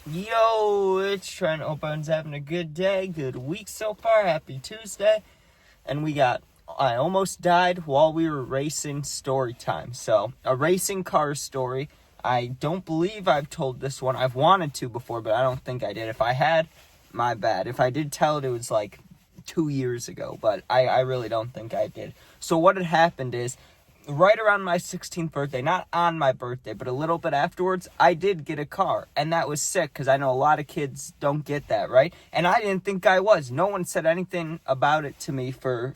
Yo, it's Trent. Hope everyone's having a good day, good week so far. Happy Tuesday. And I almost died while we were racing Storytime. So, a racing car story. I don't believe I've told this one. I've wanted to before, but I don't think I did. If I had, my bad. If I did tell it, it was like 2 years ago, but I really don't think I did. So, what had happened is, right around my 16th birthday, not on my birthday, but a little bit afterwards, I did get a car. And that was sick because I know a lot of kids don't get that, right? And I didn't think I was. No one said anything about it to me for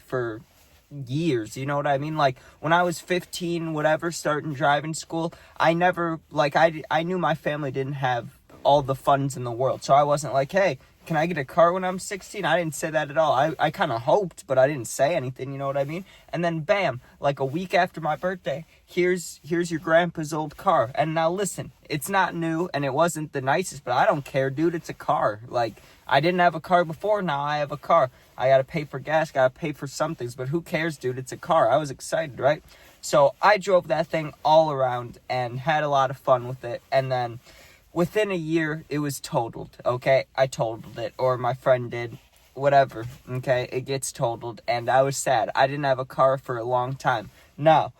years, you know what I mean? Like, when I was 15, whatever, starting driving school, I never, like, I knew my family didn't have all the funds in the world. So I wasn't like, hey, can I get a car when I'm 16? I didn't say that at all. I kind of hoped, but I didn't say anything, you know what I mean? And then bam, like a week after my birthday, here's your grandpa's old car. And now listen, it's not new and it wasn't the nicest, but I don't care, dude. It's a car. Like, I didn't have a car before, now I have a car. I gotta pay for gas, gotta pay for some things, but who cares, dude? It's a car. I was excited, right? So I drove that thing all around and had a lot of fun with it. And then within a year, it was totaled, okay? I totaled it, or my friend did, whatever, okay? It gets totaled, and I was sad. I didn't have a car for a long time. Now,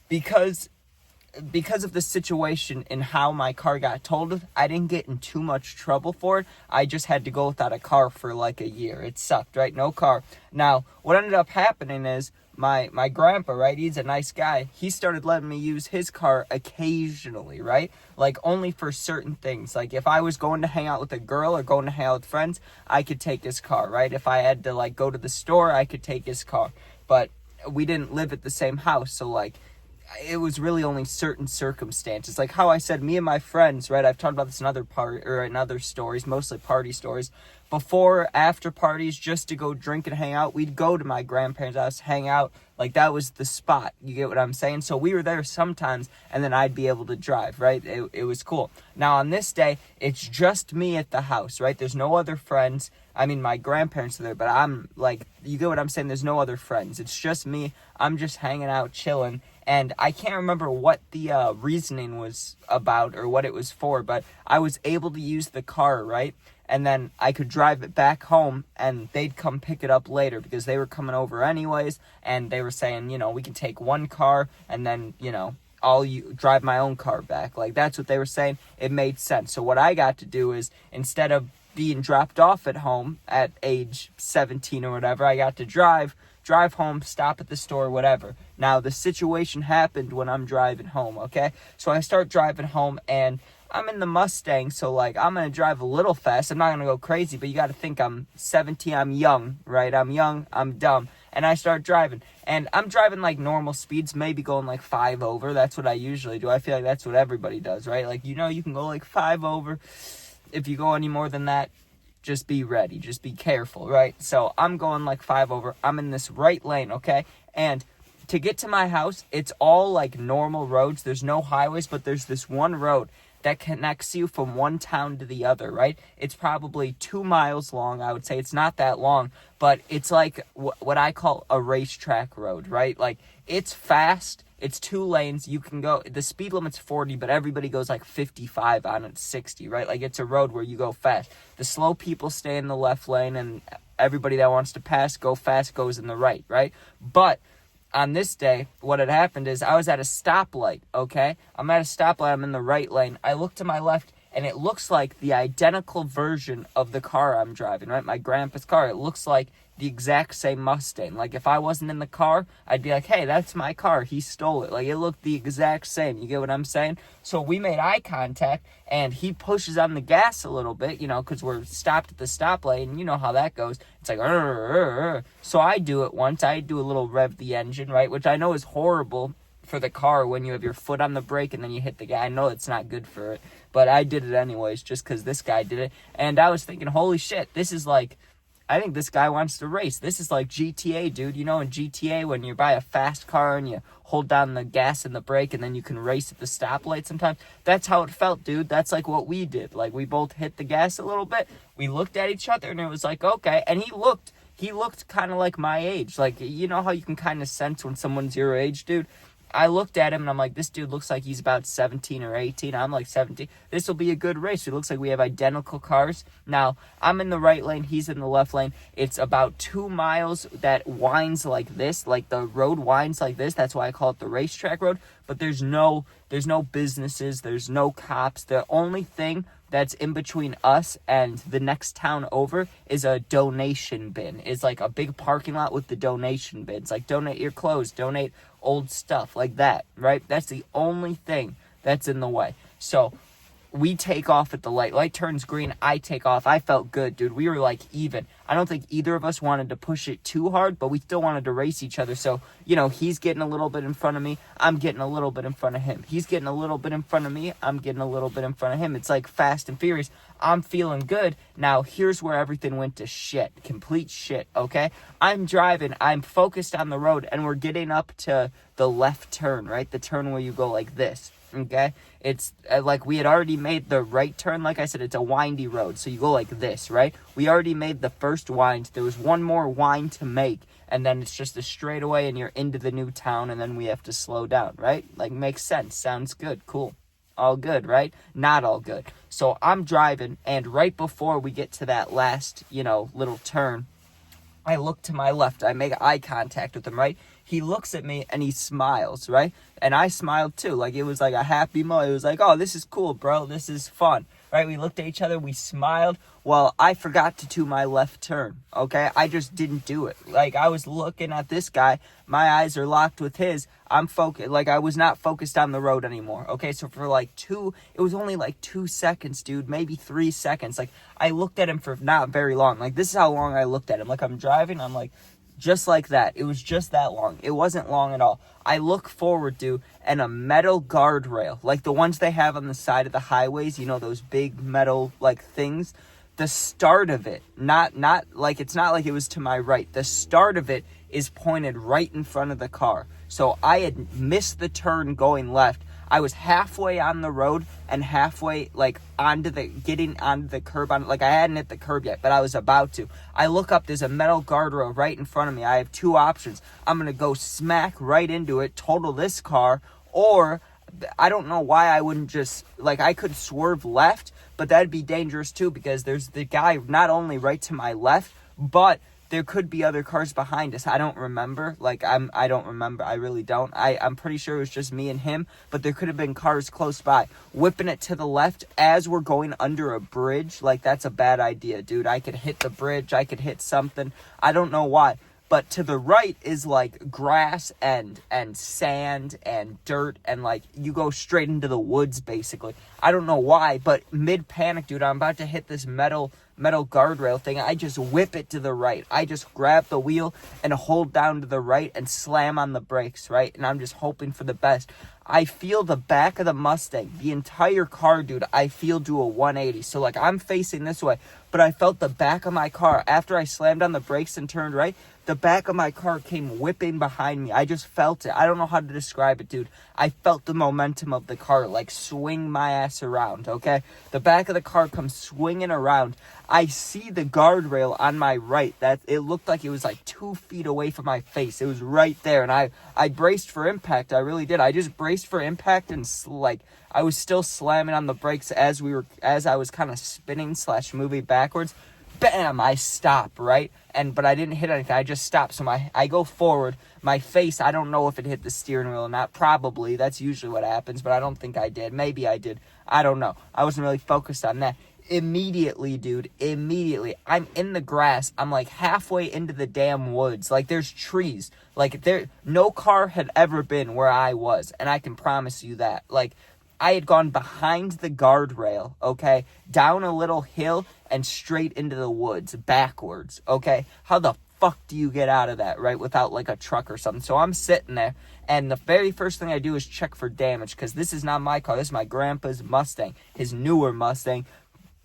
because of the situation and how my car got totaled, I didn't get in too much trouble for it. I just had to go without a car for like a year. It sucked, right? No car. Now, what ended up happening is my grandpa, right? He's a nice guy. He started letting me use his car occasionally, right? Like, only for certain things. Like, if I was going to hang out with a girl or going to hang out with friends, I could take his car, right? If I had to, like, go to the store, I could take his car. But we didn't live at the same house, so, like, it was really only certain circumstances. Like how I said, me and my friends, right? I've talked about this in other stories, mostly party stories. Before, after parties, just to go drink and hang out, we'd go to my grandparents' house, hang out. Like, that was the spot. You get what I'm saying? So we were there sometimes, and then I'd be able to drive, right? It was cool. Now, on this day, it's just me at the house, right? There's no other friends. I mean, my grandparents are there, but I'm, like, you get what I'm saying? There's no other friends. It's just me. I'm just hanging out, chilling. And I can't remember what the reasoning was about or what it was for, but I was able to use the car, right? And then I could drive it back home, and they'd come pick it up later because they were coming over anyways, and they were saying, you know, we can take one car, and then, you know, I'll drive my own car back. Like, that's what they were saying. It made sense. So what I got to do is, instead of being dropped off at home at age 17 or whatever, I got to drive home, stop at the store, whatever. Now, the situation happened when I'm driving home, okay? So I start driving home, and I'm in the Mustang, so, like, I'm going to drive a little fast. I'm not going to go crazy, but you got to think I'm 17. I'm young, right? I'm young. I'm dumb. And I start driving. And I'm driving, like, normal speeds, maybe going, like, 5 over. That's what I usually do. I feel like that's what everybody does, right? Like, you know, you can go, like, 5 over. If you go any more than that, just be ready. Just be careful, right? So I'm going like 5 over. I'm in this right lane, okay? And to get to my house, it's all like normal roads. There's no highways, but there's this one road that connects you from one town to the other, right? It's probably 2 miles long. I would say it's not that long, but it's like what I call a racetrack road, right? Like, it's fast. It's 2 lanes. You can go, the speed limit's 40, but everybody goes like 55 on it, 60, right? Like, it's a road where you go fast. The slow people stay in the left lane, and everybody that wants to go fast goes in the right, right? But on this day, what had happened is I was at a stoplight, okay? I'm at a stoplight. I'm in the right lane. I look to my left, and it looks like the identical version of the car I'm driving, right? My grandpa's car. It looks like the exact same Mustang. Like, if I wasn't in the car, I'd be like, hey, that's my car. He stole it. Like, it looked the exact same. You get what I'm saying? So we made eye contact, and he pushes on the gas a little bit, you know, because we're stopped at the stoplight, and you know how that goes. It's like, so I do it once. I do a little rev the engine, right, which I know is horrible for the car when you have your foot on the brake and then you hit the gas. I know it's not good for it, but I did it anyways just because this guy did it. And I was thinking, holy shit, this is like, I think this guy wants to race. This is like GTA, dude. You know, in GTA, when you buy a fast car and you hold down the gas and the brake and then you can race at the stoplight sometimes. That's how it felt, dude. That's like what we did. Like, we both hit the gas a little bit. We looked at each other and it was like, okay. And he looked kind of like my age. Like, you know how you can kind of sense when someone's your age, dude? I looked at him and I'm like, this dude looks like he's about 17 or 18. I'm like 17. This will be a good race. It looks like we have identical cars. Now, I'm in the right lane. He's in the left lane. It's about 2 miles that winds like this. Like the road winds like this. That's why I call it the racetrack road. But there's no businesses. There's no cops. The only thing that's in between us and the next town over is a donation bin. It's like a big parking lot with the donation bins. Like, donate your clothes, donate old stuff, like that, right? That's the only thing that's in the way. So we take off at the light. Light turns green. I take off. I felt good, dude. We were like even. I don't think either of us wanted to push it too hard, but we still wanted to race each other. So, he's getting a little bit in front of me. I'm getting a little bit in front of him. He's getting a little bit in front of me. I'm getting a little bit in front of him. It's like Fast and Furious. I'm feeling good. Now, here's where everything went to shit. Complete shit, okay? I'm driving. I'm focused on the road, and we're getting up to the left turn, right? The turn where you go like this. Okay, it's like we had already made the right turn. Like I said, it's a windy road, so you go like this, right? We already made the first wind. There was one more wind to make, and then it's just a straightaway, and you're into the new town, and then we have to slow down, right? Like, makes sense. Sounds good. Cool. All good, right? Not all good. So I'm driving, and right before we get to that last, little turn, I look to my left. I make eye contact with him, right? He looks at me and he smiles, right? And I smiled too. Like, it was like a happy moment. It was like, oh, this is cool, bro. This is fun, right? We looked at each other. We smiled. Well, I forgot to do my left turn, okay? I just didn't do it. Like, I was looking at this guy. My eyes are locked with his. I'm focused. Like, I was not focused on the road anymore, okay? So for it was only like 2 seconds, dude. Maybe 3 seconds. Like, I looked at him for not very long. Like, this is how long I looked at him. Like, I'm driving. I'm like, just like that. It was just that long. It wasn't long at all. I look forward to, and a metal guardrail, like the ones they have on the side of the highways, those big metal, things. The start of it, not like, it's not like it was to my right. The start of it is pointed right in front of the car. So I had missed the turn going left. I was halfway on the road and halfway, getting onto the curb. I hadn't hit the curb yet, but I was about to. I look up, there's a metal guardrail right in front of me. I have 2 options. I'm going to go smack right into it, total this car, or I don't know why I wouldn't just, I could swerve left, but that'd be dangerous too, because there's the guy not only right to my left, but there could be other cars behind us. I don't remember. I don't remember. I really don't. I'm pretty sure it was just me and him, but there could have been cars close by. Whipping it to the left as we're going under a bridge, that's a bad idea, dude. I could hit the bridge. I could hit something. I don't know why. But to the right is grass and sand and dirt, and you go straight into the woods basically. I don't know why, but mid panic, dude, I'm about to hit this metal guardrail thing. I just whip it to the right. I just grab the wheel and hold down to the right and slam on the brakes, right? And I'm just hoping for the best. I feel the back of the Mustang, the entire car, dude, I feel do a 180. So I'm facing this way, but I felt the back of my car after I slammed on the brakes and turned right. The back of my car came whipping behind me. I just felt it. I don't know how to describe it, dude. I felt the momentum of the car, swing my ass around, okay? The back of the car comes swinging around. I see the guardrail on my right. That it looked like it was 2 feet away from my face. It was right there, and I braced for impact. I really did. I just braced for impact, and I was still slamming on the brakes as I was kind of spinning / moving backwards. Bam! I stop, right? But I didn't hit anything. I just stopped. So I go forward. My face, I don't know if it hit the steering wheel or not. Probably. That's usually what happens, but I don't think I did. Maybe I did. I don't know. I wasn't really focused on that. Immediately, dude. I'm in the grass. I'm halfway into the damn woods. There's trees. No car had ever been where I was, and I can promise you that. I had gone behind the guardrail, okay, down a little hill and straight into the woods, backwards, okay? How the fuck do you get out of that, right, without a truck or something? So I'm sitting there, and the very first thing I do is check for damage, because this is not my car. This is my grandpa's Mustang, his newer Mustang.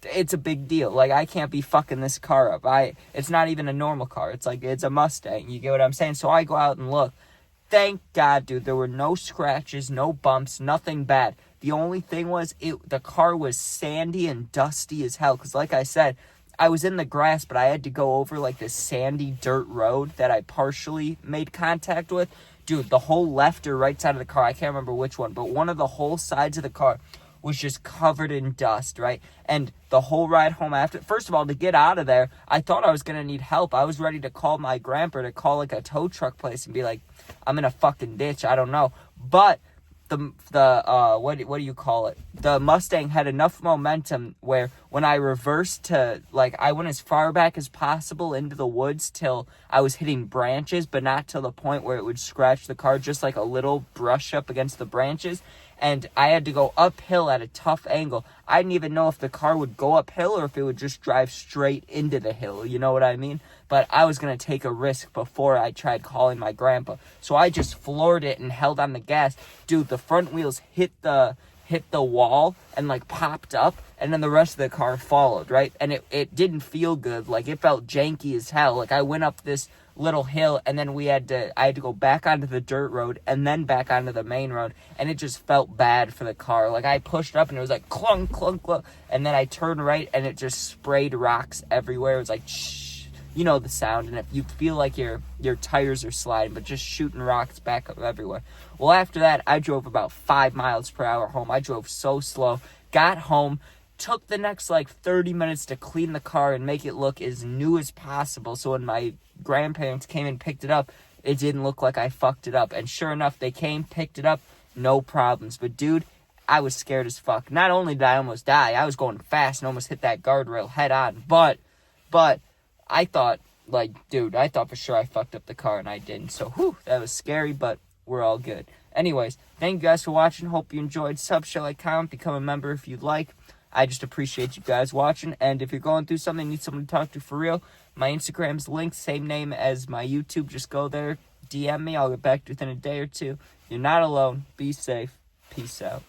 It's a big deal. I can't be fucking this car up. It's not even a normal car. It's it's a Mustang. You get what I'm saying? So I go out and look. Thank God, dude, there were no scratches, no bumps, nothing bad. The only thing was, the car was sandy and dusty as hell. Because like I said, I was in the grass, but I had to go over this sandy dirt road that I partially made contact with. dude, the whole left or right side of the car, I can't remember which one, but one of the whole sides of the car was just covered in dust, right? And the whole ride home after, first of all, to get out of there, I thought I was going to need help. I was ready to call my grandpa, to call like a tow truck place and be like, I'm in a fucking ditch, I don't know. But what do you call it? The Mustang had enough momentum where when I reversed to, like, I went as far back as possible into the woods till I was hitting branches, but not to the point where it would scratch the car, just like a little brush up against the branches. And I had to go uphill at a tough angle. I didn't even know if the car would go uphill or if it would just drive straight into the hill. You know what I mean? But I was going to take a risk before I tried calling my grandpa. So I just floored it and held on the gas. Dude, the front wheels hit the wall and like popped up, and then the rest of the car followed, right? And it didn't feel good. Like, it felt janky as hell. Like, I went up this little hill, and then I had to go back onto the dirt road and then back onto the main road, and it just felt bad for the car. Like, I pushed up and it was like clunk, clunk, clunk, and then I turned right and it just sprayed rocks everywhere. It was like shh, you know the sound, and if you feel like your tires are sliding, but just shooting rocks back up everywhere. Well, after that, I drove about 5 miles per hour home. I drove so slow, got home, took the next like 30 minutes to clean the car and make it look as new as possible, so when my grandparents came and picked it up, it didn't look like I fucked it up. And sure enough, they came, picked it up, no problems. But dude, I was scared as fuck. Not only did I almost die, I was going fast and almost hit that guardrail head on. But I thought, like, dude, I thought for sure I fucked up the car, and I didn't. So, whew, that was scary, but we're all good. Anyways, thank you guys for watching. Hope you enjoyed. Sub, share, like, comment, become a member if you'd like. I just appreciate you guys watching. And if you're going through something, need someone to talk to for real, my Instagram's linked, same name as my YouTube. Just go there, DM me. I'll get back to you within a day or two. You're not alone. Be safe. Peace out.